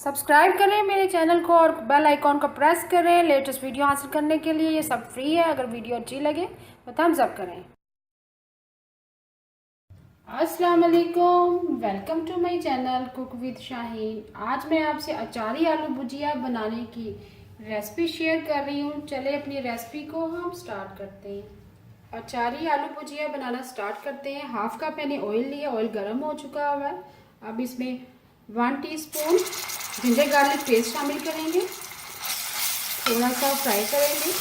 Subscribe करें मेरे channel को और बेल आइकॉन को प्रेस करें लेटेस्ट वीडियो हासिल करने के लिए। ये सब फ्री है। अगर वीडियो अच्छी लगे तो थम्स अप करें। अस्सलाम वालेकुम, welcome to my channel cook with Shaheen. आज मैं आपसे अचारी आलू भुजिया बनाने की रेसिपी शेयर कर रही हूँ। चले अपनी रेसिपी को हम स्टार्ट करते हैं। अचारी आलू भुजिया बनाना स्टार्ट करते हैं। हाफ कप मैंने ऑयल लिया, ऑयल गर्म हो चुका हुआ है। अब इसमें 1 टीस्पून जिंजर गार्लिक पेस्ट शामिल करेंगे। थोड़ा सा फ्राई करेंगे।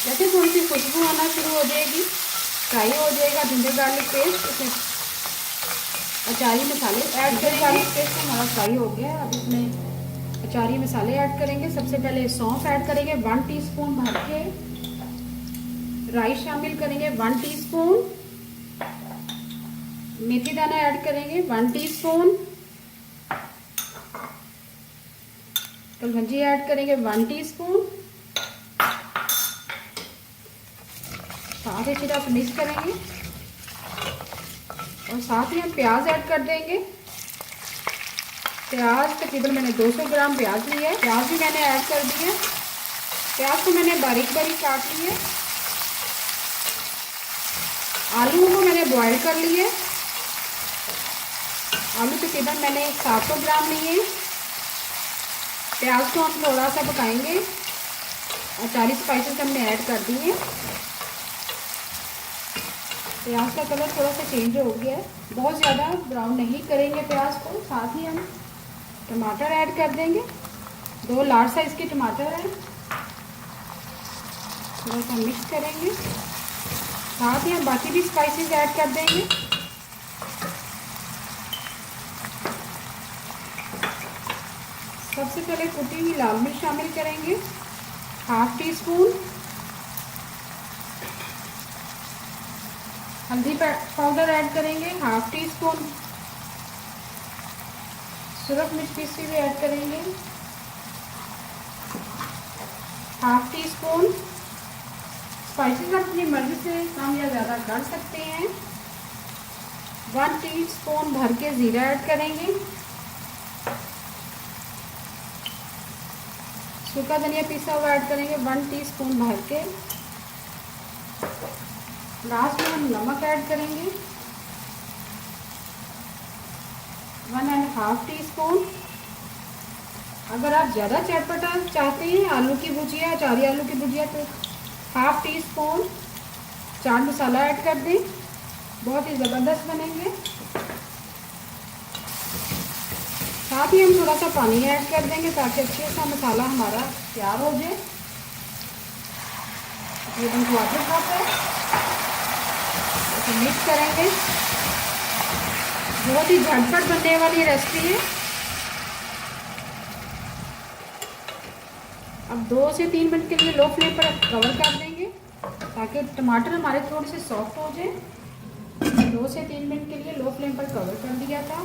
जैसे थोड़ी सी खुशबू आना शुरू हो जाएगी, फ्राई हो जाएगा जिंजर गार्लिक पेस्ट, इसमें अचारी मसाले ऐड करेंगे। गार्लिक पेस्ट हमारा फ्राई हो गया है। अब इसमें अचारी मसाले ऐड करेंगे। सबसे पहले सौंफ ऐड करेंगे 1 टीस्पून भर के। राई शामिल करेंगे 1 टीस्पून। मेथी दाना ऐड करेंगे 1 टीस्पून। कलौंजी ऐड करेंगे 1 टीस्पून। साथ ही अच्छी मिक्स करेंगे और साथ ही हम प्याज ऐड कर देंगे। प्याज तकरीबन मैंने 200 ग्राम प्याज लिया है। प्याज भी मैंने ऐड कर दिया है। प्याज को मैंने बारीक बारीक काट लिया है। आलू को मैंने बॉईल कर लिए। आलू तकरीबन मैंने 700 ग्राम लिए। प्याज को हम थोड़ा सा पकाएंगे। अचारी स्पाइसेस हमने ऐड कर दिए। प्याज का कलर थोड़ा सा चेंज हो गया है। बहुत ज़्यादा ब्राउन नहीं करेंगे प्याज को। साथ ही हम टमाटर ऐड कर देंगे। 2 लार्ज साइज़ के टमाटर हैं। थोड़ा सा मिक्स करेंगे। साथ ही हम बाकी भी स्पाइसेस ऐड कर देंगे। सबसे पहले कुटी हुई लाल मिर्च शामिल करेंगे 1/2 टीस्पून। हल्दी पाउडर ऐड करेंगे 1/2 टीस्पून। सूरज मिर्च पीसी हुई ऐड करेंगे 1/2 टीस्पून। स्पाइसेस आप अपनी मर्जी से कम या ज़्यादा कर सकते हैं। 1 टीस्पून भर के ज़ीरा ऐड करेंगे। सूखा धनिया पिसा हुआ ऐड करेंगे 1 टीस्पून भर के। लास्ट में हम नमक ऐड करेंगे 1.5 टीस्पून। अगर आप ज़्यादा चटपटा चाहते हैं आलू की भुजिया, अचारी आलू की भुजिया, तो 1/2 टीस्पून चाट मसाला ऐड कर दें। बहुत ही ज़बरदस्त बनेंगे। साथ ही हम थोड़ा सा पानी ऐड कर देंगे ताकि अच्छे सा मसाला हमारा तैयार हो जाए। ये वाटर कप है, इसे मिक्स करेंगे। बहुत ही झटपट बनने वाली रेसिपी है। अब 2 से 3 मिनट के लिए लो फ्लेम पर कवर कर देंगे ताकि टमाटर हमारे थोड़े से सॉफ्ट हो जाए। 2 से 3 मिनट के लिए लो फ्लेम पर कवर कर दिया था।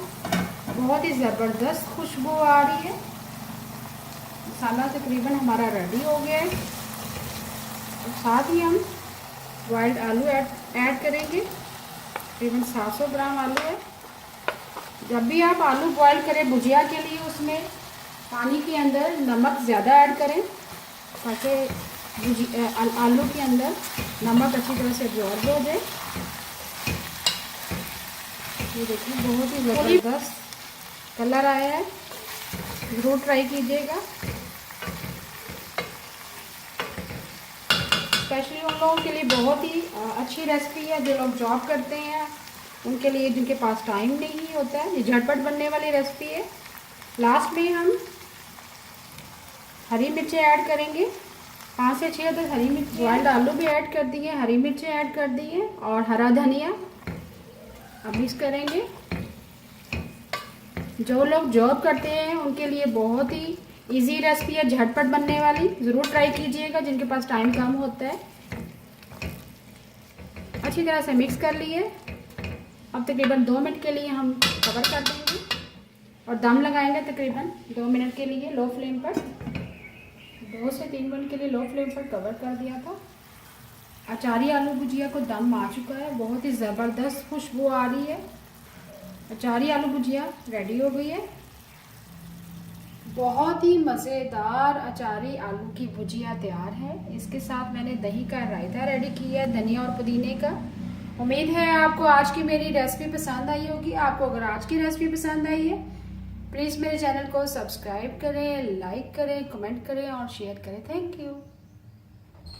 बहुत ही ज़बरदस्त खुशबू आ रही है। मसाला तकरीबन हमारा रेडी हो गया है। और साथ ही हम बॉइल्ड आलू ऐड करेंगे। तकरीबन 700 ग्राम आलू है। जब भी आप आलू बॉईल करें भुजिया के लिए, उसमें पानी के अंदर नमक ज़्यादा ऐड करें ताकि आलू के अंदर नमक अच्छी तरह से एब्जॉर्ब हो जाए। ये देखिए बहुत ही ज़बरदस्त कलर आया है। ज़रूर ट्राई कीजिएगा। स्पेशली उन लोगों के लिए बहुत ही अच्छी रेसिपी है जो लोग जॉब करते हैं, उनके लिए जिनके पास टाइम नहीं होता है। ये झटपट बनने वाली रेसिपी है। लास्ट में हम हरी मिर्चें ऐड करेंगे। 5 से 6 अदद हरी मिर्च। बॉइल्ड आलू भी ऐड कर दिए, हरी मिर्चें ऐड कर दी हैं और हरा धनिया। अब मिक्स करेंगे। जो लोग जॉब करते हैं उनके लिए बहुत ही इजी रेसिपी है, झटपट बनने वाली। ज़रूर ट्राई कीजिएगा जिनके पास टाइम कम होता है। अच्छी तरह से मिक्स कर लिए। अब तकरीबन 2 मिनट के लिए हम कवर कर देंगे और दम लगाएंगे तकरीबन 2 मिनट के लिए लो फ्लेम पर। 2 से 3 मिनट के लिए लो फ्लेम पर कवर कर दिया था। अचारी आलू भुजिया को दम आ चुका है। बहुत ही ज़बरदस्त खुशबू आ रही है। अचारी आलू भुजिया रेडी हो गई है। बहुत ही मज़ेदार अचारी आलू की भुजिया तैयार है। इसके साथ मैंने दही का रायता रेडी किया है, धनिया और पुदीने का। उम्मीद है आपको आज की मेरी रेसिपी पसंद आई होगी। आपको अगर आज की रेसिपी पसंद आई है, प्लीज़ मेरे चैनल को सब्सक्राइब करें, लाइक करें, कमेंट करें और शेयर करें। Thank you.